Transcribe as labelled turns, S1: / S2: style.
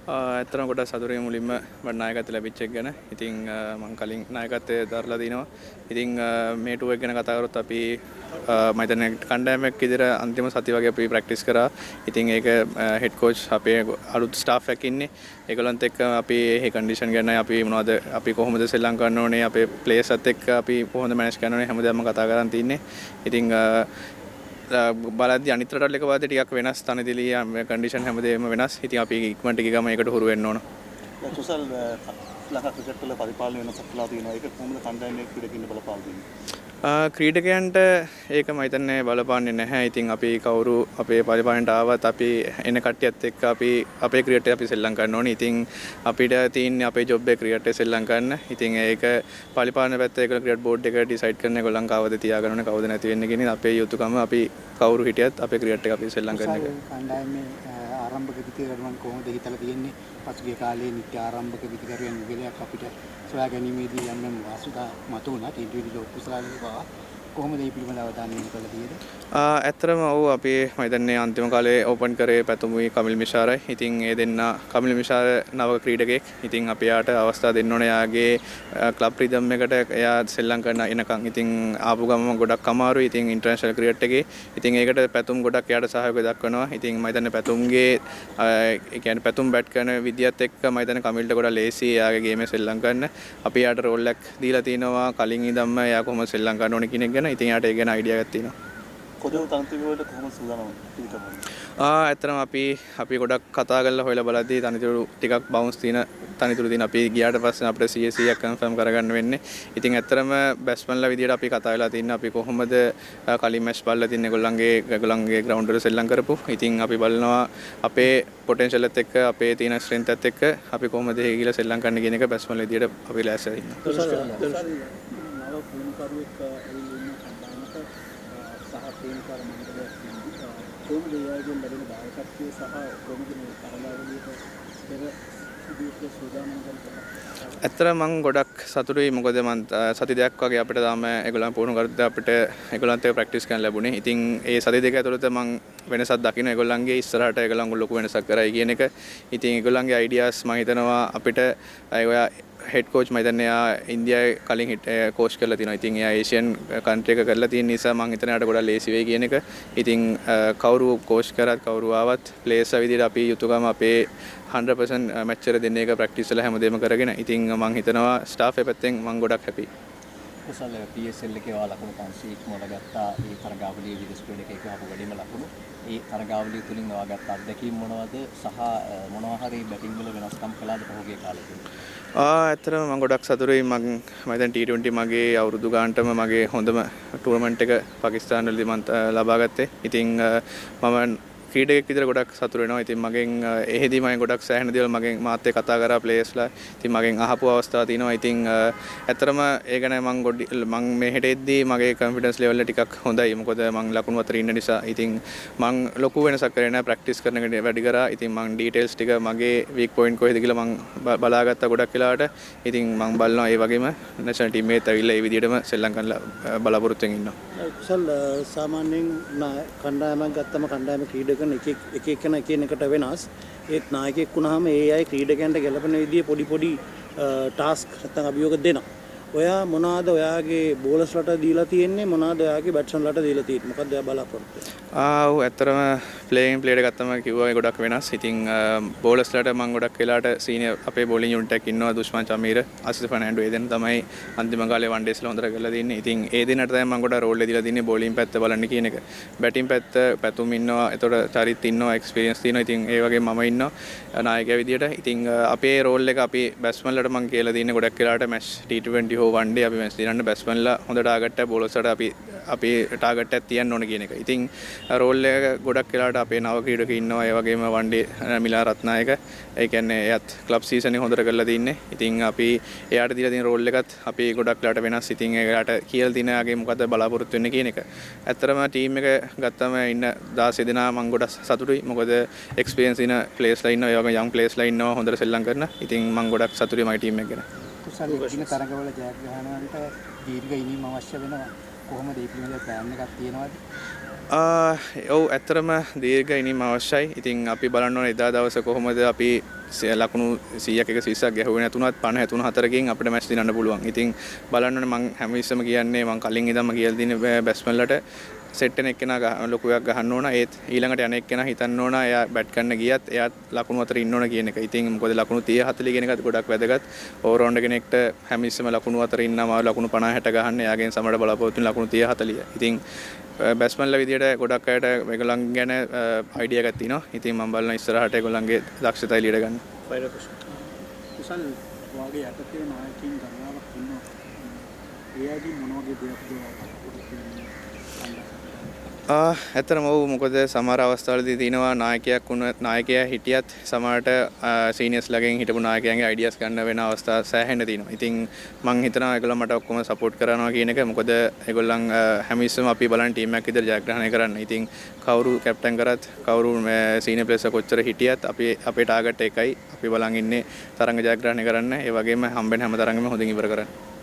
S1: ඇත්තටම ගොඩක් සතුටින් මුලින්ම මට නායකත්වය ලැබිච්ච එක ගැන. ඉතින් මම කලින් නායකත්වයේ දරලා දිනවා. ඉතින් මේ ටූර් එක ගැන කතා කරොත් අපි මම හිතන්නේ කණ්ඩායමක් විදිහට අන්තිම සති වගේ අපි ප්‍රැක්ටිස් කරා. ඉතින් ඒක හෙඩ් කෝච් අපේ අලුත් ස්ටාෆ් එකක් ඉන්නේ. ඒගොල්ලන්ත් එක්ක අපි මේ කන්ඩිෂන් ගැන අපි මොනවද අපි කොහොමද ශ්‍රී කරන්න ඕනේ අපේ ප්ලේයර්ස්ත් එක්ක අපි කොහොමද මැනේජ් කරන්න ඕනේ හැමදාම කතා කරන් තින්නේ. ඉතින් බලද්දි අනිත් රටවල් එක වාදී ටිකක් වෙනස් තනදිලි කන්ඩිෂන් හැමදේම වෙනස්. ඉතින් අපි ඉක්මනට ගිහම ඒකට හුරු වෙන්න ඕන.
S2: කුසල් ලංකා ක්‍රිකට් වල පරිපාලන වෙනසක් කළා තියෙනවා. ඒක කොහොමද කණ්ඩායමේ ක්‍රීඩකින් බලපාලා තියෙන්නේ?
S1: ක්‍රීඩකයන්ට ඒක මම හිතන්නේ බලපාන්නේ නැහැ. ඉතින් අපි කවුරු අපේ පරිපාලනයට ආවත් අපි එන කට්ටියත් එක්ක අපි අපේ ක්‍රිකට් අපි සෙල්ලම් කරන්න ඕනේ. ඉතින් අපිට තියෙන්නේ අපේ ජොබ් එක ක්‍රිකට් එක සෙල්ලම් කරන්න. ඉතින් ඒක පරිපාලන පැත්තේ ඒක ක්‍රිකට් බෝඩ් එක ඩිසයිඩ් කරන එක ලංකාවද තියාගන්න ඕනේ කවුද නැති වෙන්නේ කියන අපේ යුතුයකම අපි කවුරු හිටියත් අපේ ක්‍රිකට් එක අපි සෙල්ලම් කරන එක.
S3: කණ්ඩායමේ ආරම්භක විදිකරුවන් කොහොමද හිතලා තියෙන්නේ? පසුගිය කාලේ නිත්‍ය ආරම්භක විදිකරුවන් යුගලයක් අපිට සොයා ගැනීමේදී යම් වාසුදා මත වුණා. ටීටීවී ලෝකුසලාගේ පවා කොහොමද මේ පිළිබඳව අවධානය යොමු කරලා තියෙන්නේ?
S1: ඇත්තටම ඔව් අපි මම හිතන්නේ අන්තිම කාලේ ඕපන් කරේ පැතුමුයි කමිල් මිෂාරයි. ඉතින් ඒ දෙන්න කමිල් මිෂාර නව ක්‍රීඩකයෙක්. ඉතින් අපි යාට අවස්ථාව දෙන්න ඕනේ. යාගේ ක්ලබ් රිදම් එකට එයා සෙල්ලම් කරන එනකන්. ඉතින් ආපු ගමම ගොඩක් අමාරුයි. ඉතින් ඉන්ටර්නැෂනල් ක්‍රිකට් එකේ. ඉතින් ඒකට පැතුම් ගොඩක් යාට සහයෝගය දක්වනවා. ඉතින් මම හිතන්නේ පැතුම්ගේ ඒ කියන්නේ පැතුම් බැට් කරන විදියත් එක්ක මම හිතන්නේ කමිල්ට ගොඩක් ලේසි යාගේ ගේමේ සෙල්ලම් කරන්න. අපි යාට රෝල් එකක් දීලා තිනවා කලින් ඉඳන්ම යා කොහොමද සෙල්ලම් කරන්න ඕනේ කියන එක ගැන. ඉතින් යාට ඒ ගැන අයිඩියා එකක් තියෙනවා.
S2: කොහොමද තනතුරු වලට කොහොමද සූදානම් වෙන්නේ?
S1: ඇත්තටම අපි ගොඩක් කතා කරලා හොයලා බලද්දී තනතුරු ටිකක් බවුන්ස් තියෙන තනතුරු තියෙන අපි ගියාට පස්සේ අපිට 100ක් කන්ෆර්ම් කරගන්න වෙන්නේ. ඉතින් ඇත්තටම බැස්මන්ලා විදියට අපි කතා වෙලා තින්නේ අපි කොහොමද කලින් මැච් බලලා තින්නේ ඒගොල්ලන්ගේ ග්‍රවුන්ඩ් වල සෙල්ලම් කරපු. ඉතින් අපි බලනවා අපේ පොටෙන්ෂල් එකත් එක්ක අපේ තියෙන ස්ට්‍රෙන්ත් එකත් එක්ක අපි කොහොමද ඒ ගිහලා සෙල්ලම් කරන්න කියන එක බැස්මන්ලා විදියට අපි ලෑස්තිලා ඉන්නවා.
S3: නව පුහුණුකරුවෙක් ඇවිල්ලා කණ්ඩායමට සහ තේනිකාර මණ්ඩලයක් තියෙනවා. කොහොමද ඒ අයගෙන් ලැබෙන දායකත්වය සහ කොහොමද මේ තරගාවලියට පෙර සිදුවෙච්ච සූදානම් කරන්නේ?
S1: ඇත්තටම මම ගොඩක් සතුටුයි. මොකද මම සති දෙකක් වගේ අපිට තාම ඒගොල්ලන් පුහුණු කරද්දී අපිට ඒගොල්ලන්ත් එක්ක ප්‍රැක්ටිස් කරන්න ලැබුණේ. ඉතින් ඒ සති දෙක ඇතුළත මම වෙනසක් දකින්න ඒගොල්ලන්ගේ ඉස්සරහට ඒගොල්ලන් ලොකු වෙනසක් කරයි කියන එක. ඉතින් ඒගොල්ලන්ගේ අයිඩියාස් මම හිතනවා අපිට ඔයා හෙඩ් කෝච් මම හිතන්නේ එයා ඉන්දියාවේ කලින් කෝච් කරලා තිනවා. ඉතින් එයා ඒෂියන් කන්ට්‍රි එක කරලා තියෙන නිසා මම හිතන්නේ එයාට ගොඩක් ලේසි වෙයි කියන එක. ඉතින් කවුරු කෝච් කරත් කවුරු ආවත් ප්ලේයර්ස් විදිහට අපි යුතුයකම අපේ 100% මැච් එක දෙන්න එක ප්‍රැක්ටිස් වල හැමදේම කරගෙන. ඉතින් මම හිතනවා ස්ටාෆ් එක පැත්තෙන් මම ගොඩක් හැපි.
S4: කුසල PSL එකේ ඔයා ලකුණු 500 ඉක්මවලා ගත්තා. ඒ තරගාවලියේ විදේශ ක්‍රීඩකයෙක් ආපු වැඩිම ලකුණු. ඒ තරගාවලිය තුලින් ඔයා ගත්ත අත්දැකීම් මොනවද සහ මොනවා හරි බැටිං වල වෙනස්කම් කළාද පහුගිය කාලේ තුල?
S1: ඇත්තටම මම ගොඩක් සතුටුයි. මම දැන් T20 මගේ අවුරුදු ගානටම මගේ හොඳම ටූර්නමන්ට් එක පාකිස්තාන වලදී මම ලබා ගත්තේ. ඉතින් මම ක්‍රීඩකෙක් විතර ගොඩක් සතුටු වෙනවා. ඉතින් මගෙන් එහෙදි මම ගොඩක් සෑහෙන දේවල් මගෙන් මාත් එක්ක කතා කරා ප්ලේයර්ස්ලා. ඉතින් මගෙන් අහපු අවස්ථා තියෙනවා. ඉතින් ඇත්තටම ඒ ගැන මම මෙහෙට එද්දී මගේ කොන්ෆිඩන්ස් ලෙවල් එක ටිකක් හොඳයි. මොකද මම ලකුණු අතර ඉන්න නිසා. ඉතින් මම ලොකු වෙනසක් කරේ නැහැ. ප්‍රැක්ටිස් කරන එක වැඩි කරා. ඉතින් මම ඩීටේල්ස් ටික මගේ වීක් පොයින්ට් කොහෙද කියලා මම බලාගත්තා ගොඩක් වෙලාවට. ඉතින් මම බලනවා ඒ වගේම නැෂනල් ටීම් එකේත් ඇවිල්ලා ඒ විදිහටම සෙල්ලම් කරලා බලාපොරොත්තු වෙමින් ඉන්නවා.
S3: කුසල් සාමාන්‍යයෙන් කණ්ඩායමක් ගත්තම කණ්ඩායම ක්‍රීඩකන එක එකන එකට වෙනස්. ඒත් නායකයෙක් වුණාම ඒ අය ක්‍රීඩකයන්ට ගැලපෙන විදිහේ පොඩි ටාස්ක් නැත්නම් අභියෝග දෙනවා. ඔයා මොනවාද ඔයාගේ බෝලර්ස්ලට දීලා තියෙන්නේ මොනවාද ඔයාගේ බැට්ස්මන්ලට දීලා තියෙන්නේ මොකක්ද ඔයා බලාපොරොත්තු වෙන්නේ?
S1: ඔව් ඇත්තටම ප්ලේයින් ප්ලේයට ගත්තම කිව්වා ගොඩක් වෙනස්. ඉතින් බෝලර්ස්ලට මම ගොඩක් වෙලාට සීනියර් අපේ බෝලින් යුනිට් එකක් ඉන්නවා දුෂ්මන් චමීර අසිස් ෆර්නැන්ඩෝ ඒ දෙන්න තමයි අන්තිම කාලේ වන් ඩේස්ලා හොඳට කරලා තින්නේ. ඉතින් ඒ දෙන්නට තමයි මම ගොඩක් රෝල් එක දීලා තින්නේ බෝලින් පැත්ත බලන්න කියන එක. බැටින් පැත්ත පැතුම් ඉන්නවා. එතකොට චරිත් ඉන්නවා. එක්ස්පීරියන්ස් තියෙනවා. ඉතින් ඒ වගේ මම ඉන්නවා නායකයා විදියට. ඉතින් අපේ රෝල් එක අපි බැට්ස්මන්ලට මම කියලා තින්නේ ගොඩක් වෙලාට මැච් T20 හෝ වන් ඩේ අපි මැච් දිනන්න බැට්ස්මන්ලා හොඳ ටාගට් එක බෝලර්ස්ලට අපි ටාගට් එකක් තියන්න ඕන කියන එක. ඉතින් රෝල් එක ගොඩක් වෙලාට අපේ නව ක්‍රීඩක ඉන්නවා. ඒ වගේම වන් ඩේ මිලා රත්නායක. ඒ කියන්නේ එයත් ක්ලබ් සීසන් එක හොඳට කරලා තින්නේ. ඉතින් අපි එයාට දීලා තියෙන රෝල් එකත් අපි ගොඩක් වෙලාට වෙනස්. ඉතින් එයාට කියලා තියෙන යාගේ මොකද බලාපොරොත්තු වෙන්නේ කියන එක. ඇත්තටම ටීම් එක ගත්තම ඉන්න 16 දෙනා මම ගොඩක් සතුටුයි. මොකද එක්ස්පීරියන්ස් ඉන ප්ලේයර්ස්ලා ඉන්නවා. ඒ වගේම යං ප්ලේයර්ස්ලා ඉන්නවා හොඳට සෙල්ලම් කරන. ඉතින් මම ගොඩක් සතුටුයි මගේ ටීම් එක ගැන.
S3: කුසල් දින තරගවල ජයග්‍රහණ වලට දීර්ඝ ඉනිම අවශ්‍ය වෙනවා. කොහොමද මේ පිළිබඳව ප්ලෑන් එකක් තියෙනවද?
S1: ඔව් ඇත්තටම දීර්ඝ ඉනිම අවශ්‍යයි. ඉතින් අපි බලන්න ඕනේ එදා දවසේ කොහොමද අපි ලකුණු 100ක් 120ක් ගැහුවේ නැතුණත් 50 74කින් අපිට මැච් දිනන්න පුළුවන්. ඉතින් බලන්න ඕනේ මම හැම විස්සම කියන්නේ මම කලින් ඉඳන්ම කියලා දිනේ බැට්ස්මන්ලට සෙට් එක එක්කෙනා ලොකුයක් ගහන්න ඕන. ඒත් ඊළඟට යන එක්කෙනා හිතන්න ඕන එයා බැට් කරන්න ගියත් එයාත් ලකුණු අතර ඉන්න ඕන කියන එක. ඉතින් මොකද ලකුණු 30 40 කියන එකත් ගොඩක් වැදගත්. ඕවර් රවුන්ඩ් කෙනෙක්ට හැම විස්සම ලකුණු අතර ඉන්නවා ලකුණු 50 60 ගහන්න එයාගෙන් සමඩ බලාපොරොත්තු වෙන ලකුණු 30 40. ඉතින් බැට්ස්මන්ලා විදියට ගොඩක් අයට ඒගොල්ලන් ගැන අයිඩියා එකක් තියෙනවා. ඉතින් මම බලන ඉස්සරහට ඒගොල්ලන්ගේ දක්ෂතාවය ලියලා ගන්න.
S3: කුසල් වාගේ යටතේ නායකයින් ගණනාවක් ඉන්නවා. ඒ අයදී මොන වගේ දෙයක්ද
S1: ඇත්තටම ඔව් මොකද සමහර අවස්ථාවලදී තියෙනවා නායකයා හිටියත් සමහරට සීනියර්ස්ලාගෙන් හිටපු නායකයන්ගේ අයිඩියාස් ගන්න වෙන අවස්ථා සෑහෙන්න තියෙනවා. ඉතින් මම හිතනවා ඒගොල්ලෝ මට ඔක්කොම සපෝට් කරනවා කියන එක. මොකද ඒගොල්ලන් හැමතිස්සෙම අපි බලන ටීම් එකක් විතර ජයග්‍රහණය කරන්න. ඉතින් කවුරු කැප්ටන් කරත් කවුරු සීනියර් ප්ලේයර්ස්ලා කොච්චර හිටියත් අපේ ටාගට් එකයි. අපි බලන් ඉන්නේ තරඟ ජයග්‍රහණය කරන්න. ඒ වගේම හම්බෙන හැම තරඟෙම හොඳින් ඉවර කරන්න.